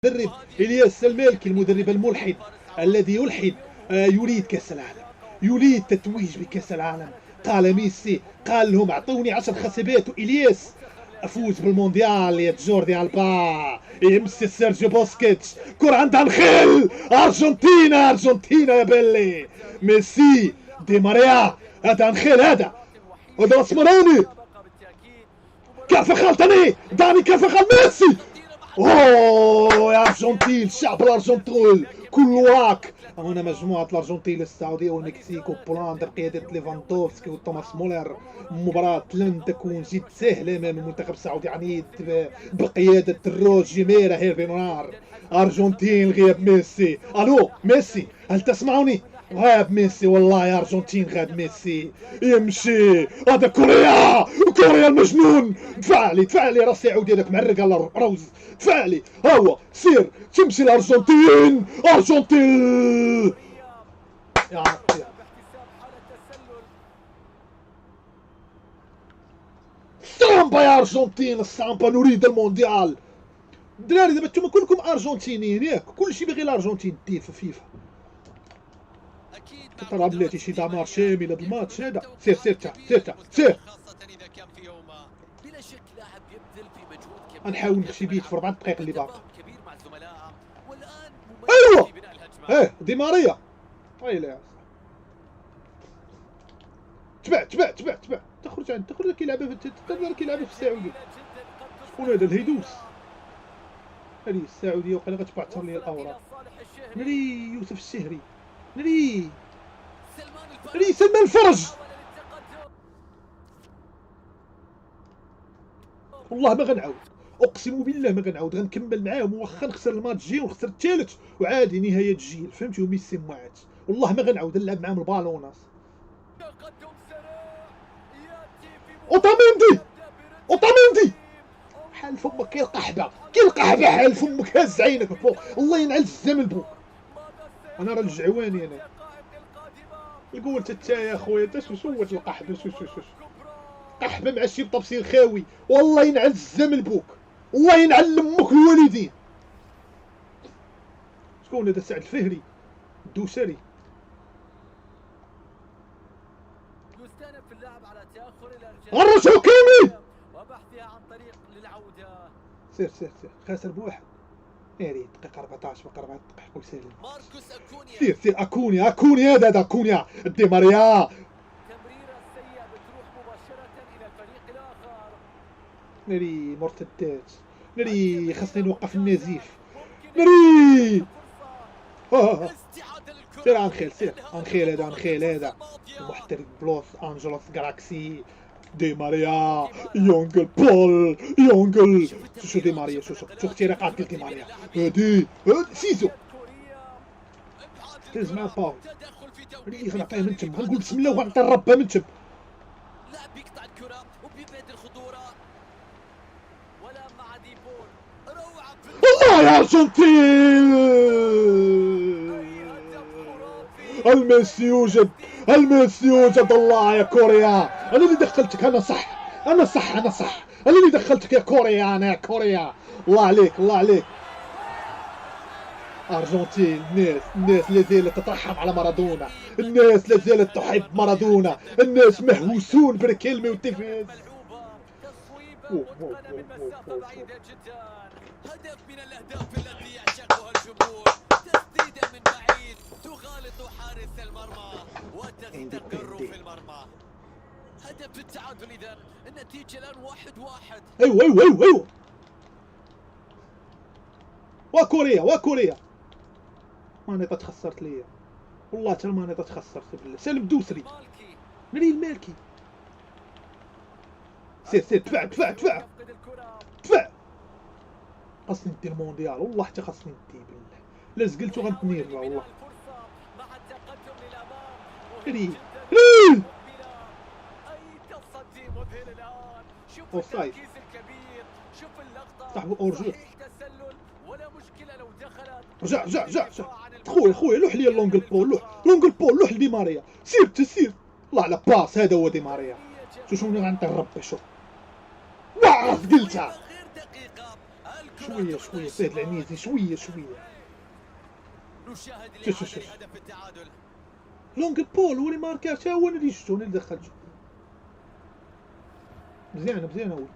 المدرب إلياس المالكي، المدرب الملحد الذي يلحد، يريد كأس العالم، يريد تتويج بكأس العالم. قال ميسي، قال لهم اعطوني 10 خصبات وإلياس افوز بالمونديال. يا جوردي ألبا، يا ميسي سيرجيو بوسكيتش، كرة عند انخيل، ارجنتينا ارجنتينا يا بيلي. ميسي، دي ماريا، هذا انخيل، هذا اسمراني، كيف خلطني داني، كيف خل ميسي. اوه يا ارجنتين، الشعب الارجنتين كلواك. هنا مجموعة الارجنتين السعودية والمكسيك وبولندا بقيادة ليفاندوفسكي وتوماس مولر. مباراة لن تكون جد سهلة امام المنتخب السعودي عنيد بقيادة روجي ميرا هيرفينار. ارجنتين غياب ميسي. الو ميسي، هل تسمعني؟ غاب ميسي، والله يا ارجنتين غاب ميسي. يمشي هذا كوريا، كوريا المجنون. دفع لي راسي عودي هذاك معرق روز، دفع لي. هو سير تمشي الارجنتين، ارجنتين يا عطية. السامبا يا ارجنتين، السامبا، نريد المونديال. الدراري دابا نتوما كلكم ارجنتينيين ياك، كلشي باغي الارجنتين دير في فيفا. ترى بلاتي شي دمار شامل هذا الماتش هذا. سير سير غنحاول نخشي بيت في 4 دقائق اللي باقا. ايوا دي ماريا، لا تبع تخرج كيلعب في السعوديه. شكون هذا الهيدوس؟ هذه السعوديه وقيلا غتبعثر لي الاوراق. نري يوسف الشهري، نري سلمان الفرج. والله ما غنعاود، اقسم بالله ما غنعاود، غنكمل معاهم واخا نخسر الماتش الجاي ونخسر الثالث وعادي نهايه الجيل، فهمتي؟ وميسي معاد، والله ما غنعاود نلعب معاهم البالوناس. اوتاميندي حال فمك، كي القحبه حال فمك، هز عينك فوق، الله ينعل الزمن بوك. انا راه الجعواني، انا قلت انت يا خويا انت سوت القحبه، قحبه مع شي طبسيل خاوي، والله ينعل الزمن بوك، الله ينعل امك الوالدين. شكون هذا؟ سعد الفهري الدوسري. غرسوا كيمي وبحثها عن طريق للعوده. سير خاسر بواحد. يا ريت دقيقه 14 بقى 4 دقائق وسالم. ماركوس اكونيا، سير اكونيا، هذا اكونيا دي ماريا. تمريره سيئه بتروح مباشره الى الفريق الاخر. ناري مرتدات، ناري خاصني نوقف النزيف، ناري. سير انخيل هذا المحترف بلوس انجلوس جالاكسي. دي ماريا، يونغل بول، شو دي ماريا، شو اختراقات ديال دي ماريا. هادي سيزو تهز مع باو، اللي غنعطيه من تما، غنقول بسم الله وغنعطي الربه من تما. لاعب يقطع الكره وبيبعد الخطوره، ولا مع دي بول. روعه الله يا ارجنتين. الميسي يوجد، الله يا كوريا، انا اللي دخلتك، انا صح، انا اللي دخلتك يا كوريا، انا يا كوريا. الله عليك ارجنتين. الناس لا زالت تترحم على مارادونا، الناس لا زالت تحب مارادونا، الناس مهووسون بالكلمه والتلفاز. هدف من الاهداف التي يعشقها الجمهور، تسديده من بعيد تخالط حارس المرمى وتستقر في المرمى. هدف التعادل. اذا النتيجه الان 1-1. ايوه وكوريا مانيطه تخسرت ليا، والله حتى المانيطه تخسرت بالله. سالم دوسري، نري المالكي. سير دفع خاصني ندير المونديال، والله حتى خاصني ندير بالله، لا زقلتو غنتنير والله. ري اوفسايد، صاحبو اورجو. رجع خويا لوح لي اللونغل بول، لوح لدي ماريا. سير الله على باس، هذا هو دي ماريا. شنو غنطي الرب، شوف واعرف قلتها. شويه شويه سيد العنيزي شويه نشاهد شوف هدف التعادل. لونج بول هو اللي ماركاش، هو اللي شفتو، انا اللي دخلته. مزيانه ولد.